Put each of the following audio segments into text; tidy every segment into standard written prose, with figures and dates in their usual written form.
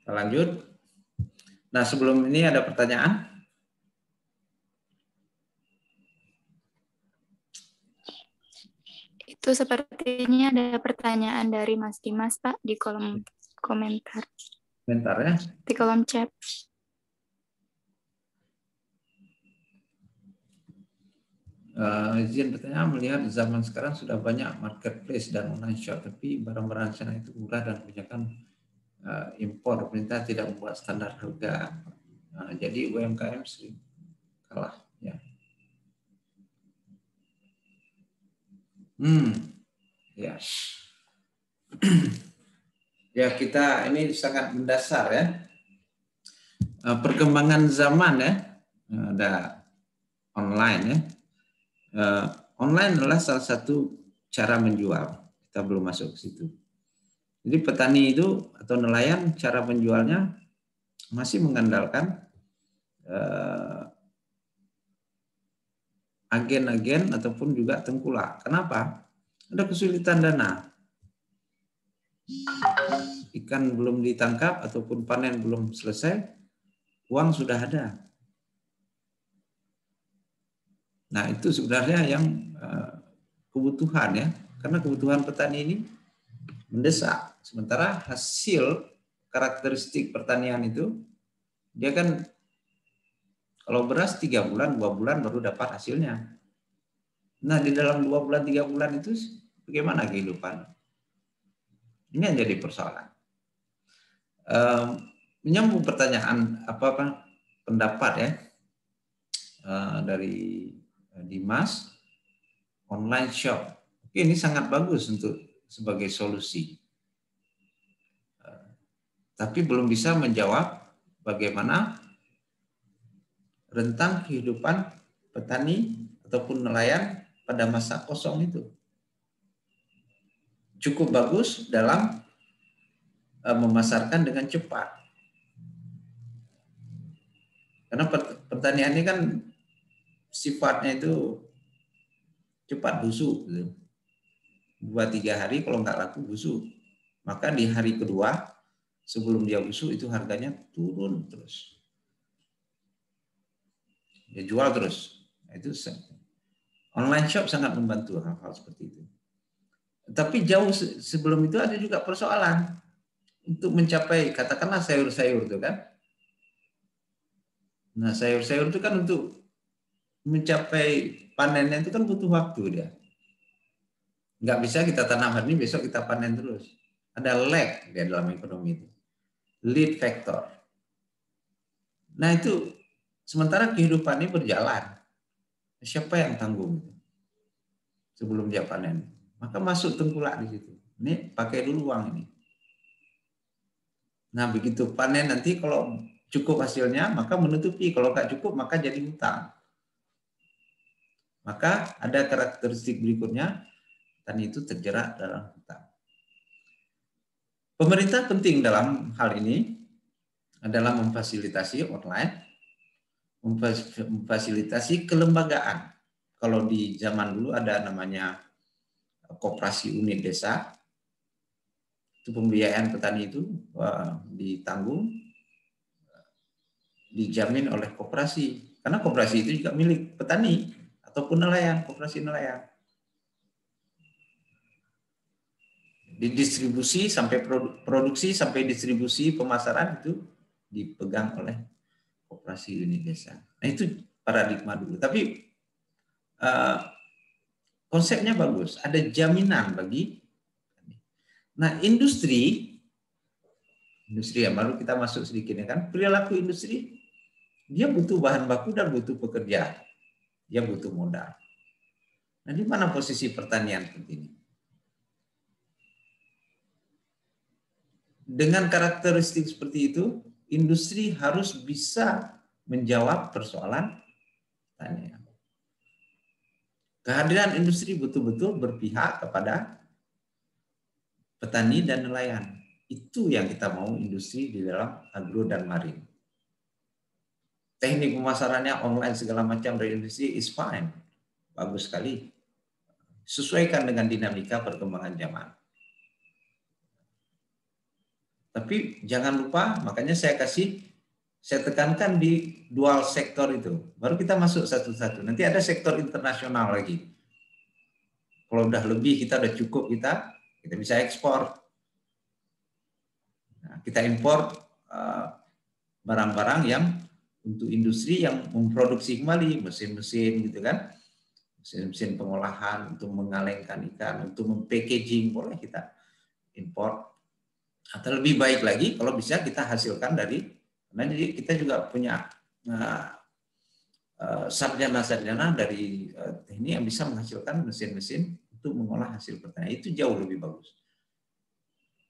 Kita lanjut. Nah, sebelum ini ada pertanyaan? Itu sepertinya ada pertanyaan dari Mas Dimas, Pak, di kolom komentar. Komentar ya. Di kolom chat. Izin bertanya, melihat zaman sekarang sudah banyak marketplace dan online shop, tapi barang-barang sana itu murah dan kebanyakan impor. Pemerintah tidak membuat standar harga. Jadi UMKM sering kalah. Ya. Ya. Ya, kita ini sangat mendasar ya. Perkembangan zaman ya. Ada online ya. Online adalah salah satu cara menjual. Kita belum masuk ke situ. Jadi petani itu atau nelayan cara menjualnya masih mengandalkan agen-agen ataupun juga tengkulak. Kenapa? Ada kesulitan dana. Ikan belum ditangkap ataupun panen belum selesai, uang sudah ada. Nah, itu sebenarnya yang kebutuhan ya. Karena kebutuhan petani ini mendesak. Sementara hasil karakteristik pertanian itu, dia kan kalau beras 3 bulan, 2 bulan baru dapat hasilnya. Nah, di dalam 2 bulan, 3 bulan itu bagaimana kehidupan? Ini yang jadi persoalan. Menyambung pertanyaan apa pendapat ya dari Dimas, online shop. Oke, ini sangat bagus untuk sebagai solusi. Tapi belum bisa menjawab bagaimana rentang kehidupan petani ataupun nelayan pada masa kosong itu. Cukup bagus dalam memasarkan dengan cepat. Karena pertanian ini kan sifatnya itu cepat busuk. 2-3 hari kalau nggak laku busuk. Maka di hari kedua sebelum dia busuk itu harganya turun terus. Dia jual terus. Itu online shop sangat membantu hal-hal seperti itu. Tapi jauh sebelum itu ada juga persoalan untuk mencapai katakanlah sayur-sayur itu kan. Nah, sayur-sayur itu kan untuk mencapai panennya itu kan butuh waktu dia. Nggak bisa kita tanam hari ini besok kita panen terus. Ada lag di dalam ekonomi itu. Lead factor. Nah, itu sementara kehidupan ini berjalan. Siapa yang tanggung itu? Sebelum dia panen. Maka masuk tengkulak di situ. Ini pakai dulu uang ini. Nah, begitu panen nanti kalau cukup hasilnya, maka menutupi. Kalau nggak cukup, maka jadi hutang. Maka ada karakteristik berikutnya, petani itu terjerat dalam hutang. Pemerintah penting dalam hal ini adalah memfasilitasi online, memfasilitasi kelembagaan. Kalau di zaman dulu ada namanya koperasi unit desa, itu pembiayaan petani itu ditanggung, dijamin oleh koperasi. Karena koperasi itu juga milik petani ataupun nelayan, koperasi nelayan. Didistribusi sampai produksi sampai distribusi pemasaran itu dipegang oleh koperasi unit desa. Nah, itu paradigma dulu. Tapi konsepnya bagus. Ada jaminan bagi. Nah, industri ya, baru kita masuk sedikit ya kan. Perilaku industri dia butuh bahan baku dan butuh pekerja. Dia butuh modal. Nah, di mana posisi pertanian seperti ini? Dengan karakteristik seperti itu, industri harus bisa menjawab persoalan pertanian. Kehadiran industri betul-betul berpihak kepada petani dan nelayan. Itu yang kita mau industri di dalam agro dan marin. Teknik pemasarannya online segala macam dari industri is fine. Bagus sekali. Sesuaikan dengan dinamika perkembangan zaman. Tapi jangan lupa, makanya saya tekankan di dual sektor itu. Baru kita masuk satu-satu. Nanti ada sektor internasional lagi. Kalau udah lebih, kita udah cukup, kita bisa ekspor. Nah, kita impor barang-barang yang untuk industri yang memproduksi kembali, mesin-mesin gitu kan. Mesin-mesin pengolahan untuk mengalengkan ikan, untuk mempackaging, boleh kita impor. Atau lebih baik lagi kalau bisa kita hasilkan dari, karena jadi kita juga punya sarjana-sarjana dari teknik yang bisa menghasilkan mesin-mesin untuk mengolah hasil pertanian. Itu jauh lebih bagus.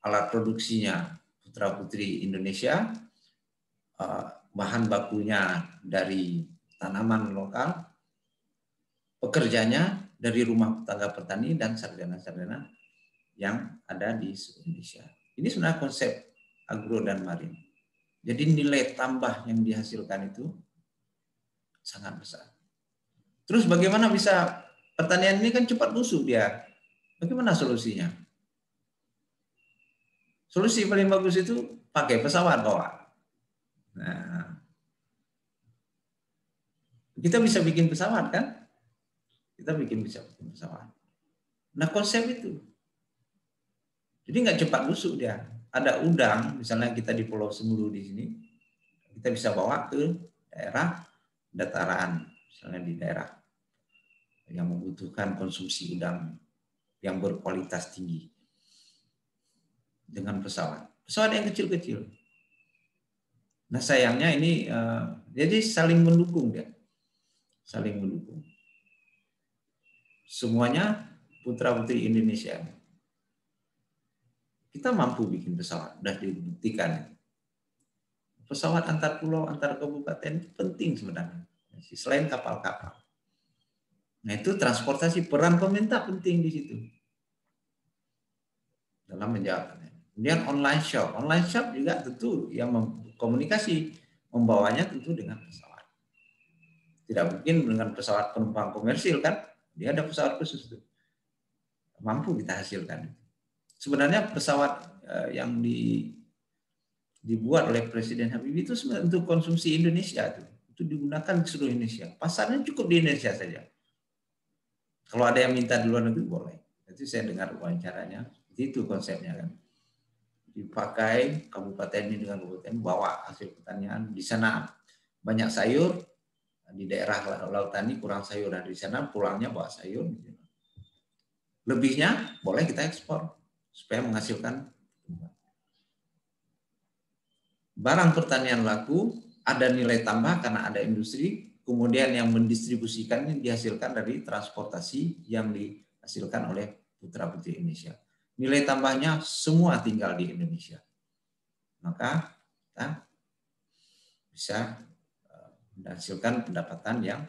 Alat produksinya putra-putri Indonesia, bahan bakunya dari tanaman lokal, pekerjanya dari rumah tangga petani dan sarjana-sarjana yang ada di Indonesia. Ini sebenarnya konsep agro dan marin. Jadi nilai tambah yang dihasilkan itu sangat besar. Terus bagaimana bisa, pertanian ini kan cepat busuk dia. Bagaimana solusinya? Solusi paling bagus itu pakai pesawat bawa. Nah, kita bisa bikin pesawat kan? Kita bisa bikin pesawat. Nah, konsep itu. Jadi nggak cepat busuk dia. Ada udang, misalnya kita di Pulau Semulu di sini, kita bisa bawa ke daerah dataran, misalnya di daerah yang membutuhkan konsumsi udang yang berkualitas tinggi dengan pesawat yang kecil-kecil. Nah sayangnya ini jadi saling mendukung dia, saling mendukung. Semuanya putra-putri Indonesia. Kita mampu bikin pesawat, sudah dibuktikan. Pesawat antar pulau, antar kabupaten itu penting sebenarnya. Selain kapal-kapal. Nah itu transportasi, peran pemerintah penting di situ. Dalam menjawabnya. Kemudian online shop juga tentu yang komunikasi membawanya tentu dengan pesawat. Tidak mungkin dengan pesawat penumpang komersil kan, dia ada pesawat khusus itu. Mampu kita hasilkan. Sebenarnya pesawat yang dibuat oleh Presiden Habibie itu sebenarnya untuk konsumsi Indonesia itu digunakan di seluruh Indonesia. Pasarnya cukup di Indonesia saja. Kalau ada yang minta di luar negeri boleh. Itu saya dengar wawancaranya. Itu konsepnya kan. Dipakai kabupaten ini dengan kabupaten, bawa hasil pertanian. Di sana banyak sayur, di daerah lautan ini kurang sayur. Dan di sana pulangnya bawa sayur. Lebihnya boleh kita ekspor supaya menghasilkan barang pertanian laku, ada nilai tambah karena ada industri, kemudian yang mendistribusikannya dihasilkan dari transportasi yang dihasilkan oleh putra-putri Indonesia. Nilai tambahnya semua tinggal di Indonesia. Maka kita bisa menghasilkan pendapatan yang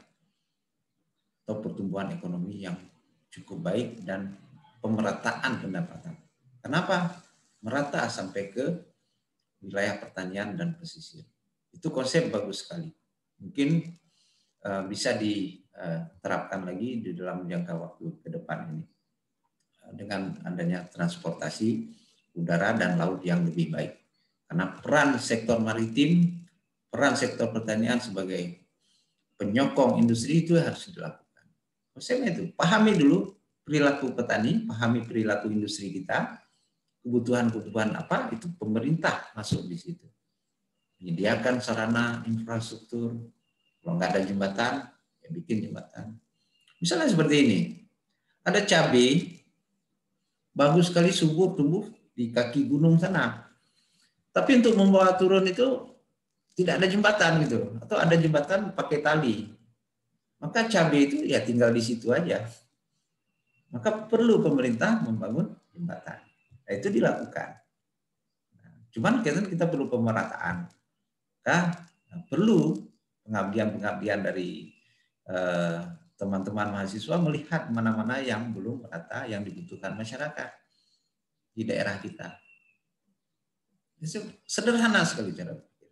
atau pertumbuhan ekonomi yang cukup baik dan pemerataan pendapatan. Kenapa? Merata sampai ke wilayah pertanian dan pesisir. Itu konsep bagus sekali. Mungkin bisa diterapkan lagi di dalam jangka waktu ke depan ini. Dengan adanya transportasi udara dan laut yang lebih baik. Karena peran sektor maritim, peran sektor pertanian sebagai penyokong industri itu harus dilakukan. Konsepnya itu, pahami dulu perilaku petani, pahami perilaku industri kita, kebutuhan-kebutuhan apa, itu pemerintah masuk di situ. Menyediakan sarana infrastruktur, kalau nggak ada jembatan, ya bikin jembatan. Misalnya seperti ini, ada cabai, bagus sekali subur tumbuh di kaki gunung sana. Tapi untuk membawa turun itu tidak ada jembatan gitu, atau ada jembatan pakai tali. Maka cabai itu ya tinggal di situ aja. Maka perlu pemerintah membangun jembatan. Nah, itu dilakukan. Cuman kita perlu pemerataan. Perlu pengabdian dari teman-teman mahasiswa melihat mana-mana yang belum merata yang dibutuhkan masyarakat di daerah kita. Sederhana sekali cara berpikir.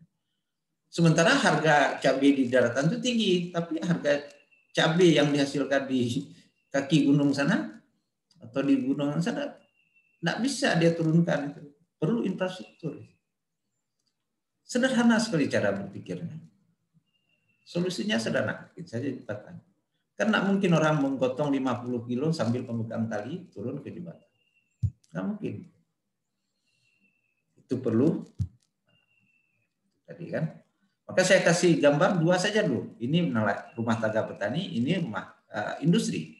Sementara harga cabai di daratan itu tinggi, tapi harga cabai yang dihasilkan di kaki gunung sana atau di gunung sana tidak bisa dia turunkan. Itu perlu infrastruktur. Sederhana sekali cara berpikirnya. Solusinya sederhana, kita saja jembatan. Karena mungkin orang menggotong 50 kilo sambil pemegang tali turun ke jembatan. Nggak mungkin. Itu perlu tadi kan. Maka saya kasih gambar dua saja dulu. Ini rumah tangga petani, ini rumah industri.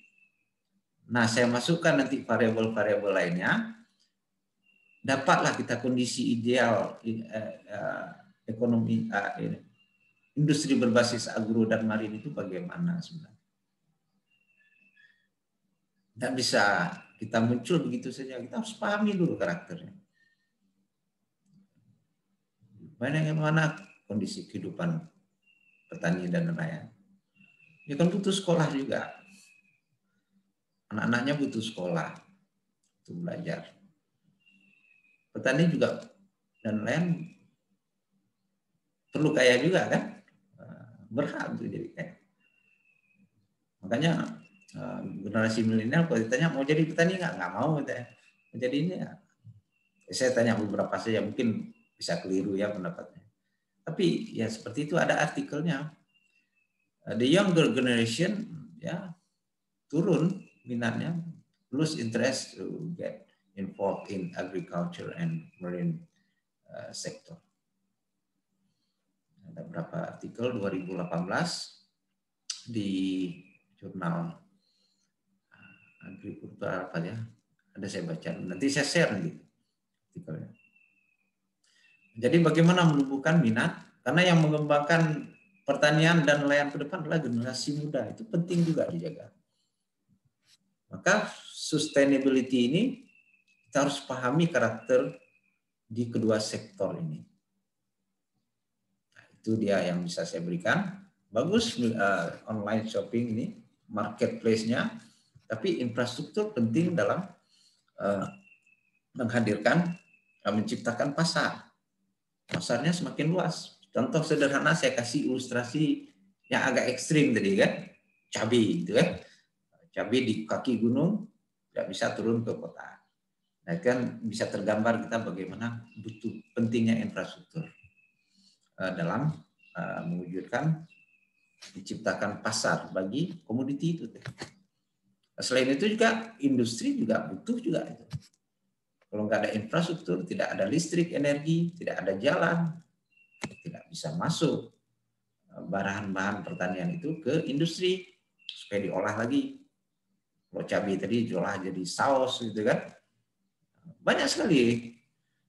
Nah, saya masukkan nanti variabel-variabel lainnya. Dapatlah kita kondisi ideal ekonomi industri berbasis agro dan marin itu bagaimana sebenarnya. Tidak bisa kita muncul begitu saja. Kita harus pahami dulu karakternya. Bagaimana kondisi kehidupan petani dan nelayan. Dia kan butuh sekolah juga. Anak-anaknya butuh sekolah untuk belajar. Petani juga dan nelayan perlu kaya juga kan. Berhak untuk jadi kaya. Makanya generasi milenial kalau ditanya mau jadi petani nggak mau jadi ini ya. Saya tanya beberapa saja mungkin bisa keliru ya pendapatnya. Tapi ya seperti itu ada artikelnya. The younger generation ya turun minatnya, lose interest to get involved in agriculture and marine sector. Ada beberapa artikel 2018 di jurnal agrikultura apa ya? Ada saya baca. Nanti saya share nanti artikelnya. Jadi bagaimana menumbuhkan minat? Karena yang mengembangkan pertanian dan nelayan ke depan adalah generasi muda. Itu penting juga dijaga. Maka sustainability ini kita harus pahami karakter di kedua sektor ini. Nah, itu dia yang bisa saya berikan. Bagus online shopping ini, marketplace-nya. Tapi infrastruktur penting dalam menghadirkan, menciptakan pasar. Pasarnya semakin luas. Contoh sederhana saya kasih ilustrasi yang agak ekstrim tadi kan. Cabai itu kan. Cabai di kaki gunung tidak bisa turun ke kota. Nah, kan bisa tergambar kita bagaimana butuh pentingnya infrastruktur dalam mewujudkan menciptakan pasar bagi komoditi itu. Selain itu juga industri juga butuh juga itu. Kalau nggak ada infrastruktur, tidak ada listrik, energi, tidak ada jalan, tidak bisa masuk bahan-bahan pertanian itu ke industri supaya diolah lagi. Kalau cabai tadi diolah jadi saus gitu kan. Banyak sekali.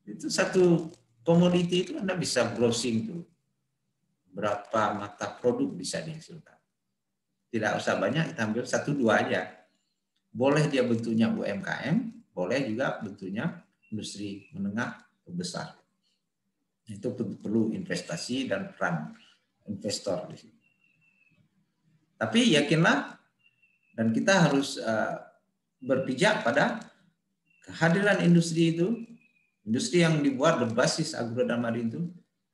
Itu satu komoditi itu Anda bisa browsing tuh. Berapa mata produk bisa dihasilkan. Tidak usah banyak, kita ambil 1-2 aja. Boleh dia bentuknya UMKM, boleh juga bentuknya industri menengah ke besar. Itu perlu investasi dan peran investor di sini. Tapi yakinlah dan kita harus berpijak pada kehadiran industri itu, industri yang dibuat berbasis agro dan marin itu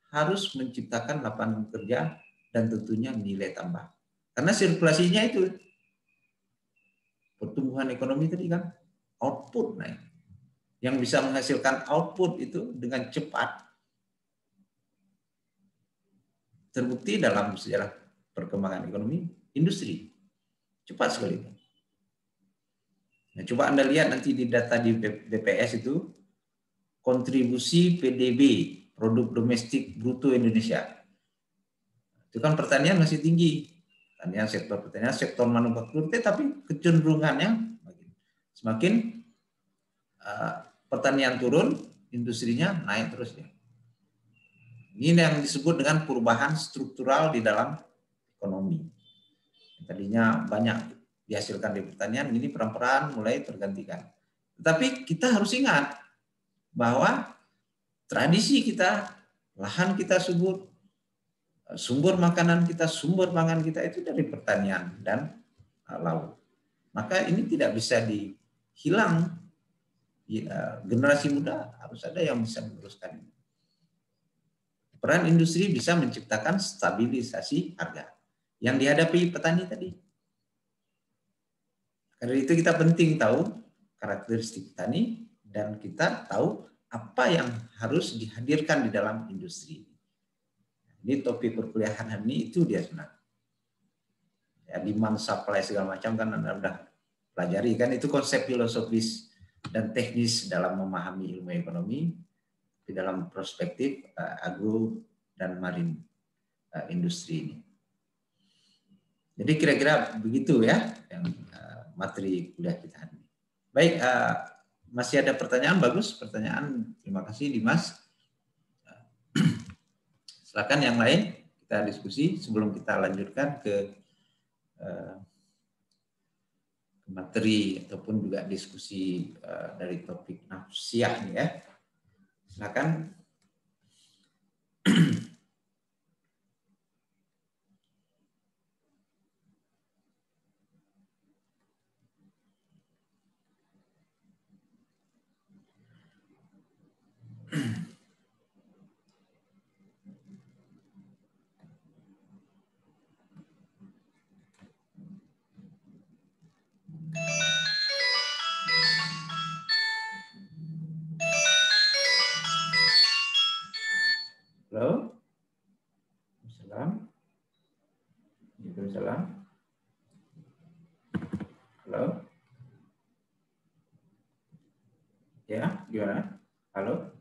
harus menciptakan lapangan kerja dan tentunya nilai tambah. Karena sirkulasinya itu pertumbuhan ekonomi tadi kan output naik. Yang bisa menghasilkan output itu dengan cepat terbukti dalam sejarah perkembangan ekonomi industri. Cepat sekali. Nah, coba Anda lihat nanti di data di BPS itu kontribusi PDB, produk domestik bruto Indonesia. Itu kan pertanian masih tinggi. Pertanian, sektor manufaktur, tapi kecenderungannya semakin pertanian turun, industrinya naik terus ya. Ini yang disebut dengan perubahan struktural di dalam ekonomi. Tadinya banyak dihasilkan di pertanian, ini peran-peran mulai tergantikan. Tetapi kita harus ingat bahwa tradisi kita, lahan kita subur, sumber makanan kita, sumber pangan kita itu dari pertanian dan laut. Maka ini tidak bisa dihilang. Generasi muda harus ada yang bisa meneruskan ini. Peran industri bisa menciptakan stabilisasi harga yang dihadapi petani tadi. Karena itu kita penting tahu karakteristik petani dan kita tahu apa yang harus dihadirkan di dalam industri. Ini topik perkuliahan hari ini itu dia sebenarnya. Ya, demand supply segala macam kan Anda udah pelajari kan, itu konsep filosofis dan teknis dalam memahami ilmu ekonomi di dalam perspektif agro dan marine industri ini. Jadi kira-kira begitu ya yang materi kuliah kita hari ini. Baik, masih ada pertanyaan? Bagus pertanyaan. Terima kasih Dimas. Silakan yang lain kita diskusi sebelum kita lanjutkan ke materi ataupun juga diskusi dari topik nafsiyah nih ya. Silakan. Halo. Assalamualaikum. Waalaikumsalam. Halo. Ya, gimana? Halo.